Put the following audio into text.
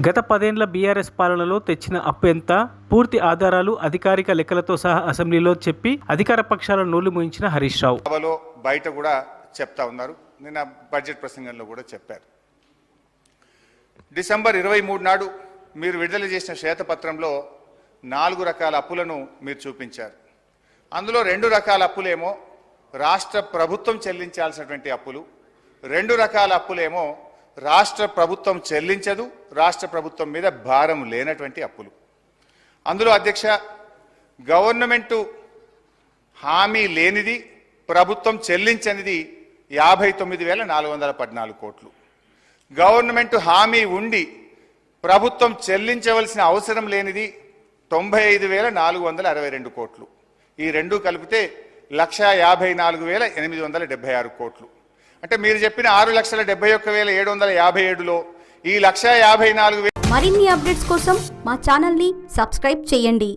గత 10 ఏళ్ల బీఆర్ఎస్ పాలనలో తెచ్చిన అప్పు ఎంత, పూర్తి ఆధారాలు అధికారిక లెక్కలతో సహా అసెంబ్లీలో చెప్పి అధికార పక్షాల నోళ్లు మూయించిన హరీష్ రావు సభలో బయట కూడా చెప్తా ఉన్నారు. నిన్న బడ్జెట్ ప్రసంగంలో కూడా చెప్పారు. డిసెంబర్ 23 నాడు మీరు విడుదల చేసిన శ్వేతపత్రంలో 4 రకాల అప్పులను మీరు చూపించారు. అందులో 2 రకాల అప్పులేమో రాష్ట్ర ప్రభుత్వం చెల్లించాల్సినటువంటి అప్పులు, 2 రకాల అప్పులేమో రాష్ట్ర ప్రభుత్వం చెల్లించదు, రాష్ట్ర ప్రభుత్వం మీద భారం లేనటువంటి అప్పులు. అందులో అధ్యక్ష, గవర్నమెంటు హామీ లేనిది, ప్రభుత్వం చెల్లించనిది 59,414 కోట్లు. గవర్నమెంట్ హామీ ఉండి ప్రభుత్వం చెల్లించవలసిన అవసరం లేనిది 95,462 కోట్లు. ఈ రెండు కలిపితే 1,54,876 కోట్లు. అంటే మీరు చెప్పిన 6,71,757లో ఈ 1,54,000. మరిన్ని అప్డేట్స్ కోసం మా ఛానల్ ని సబ్స్క్రైబ్ చేయండి.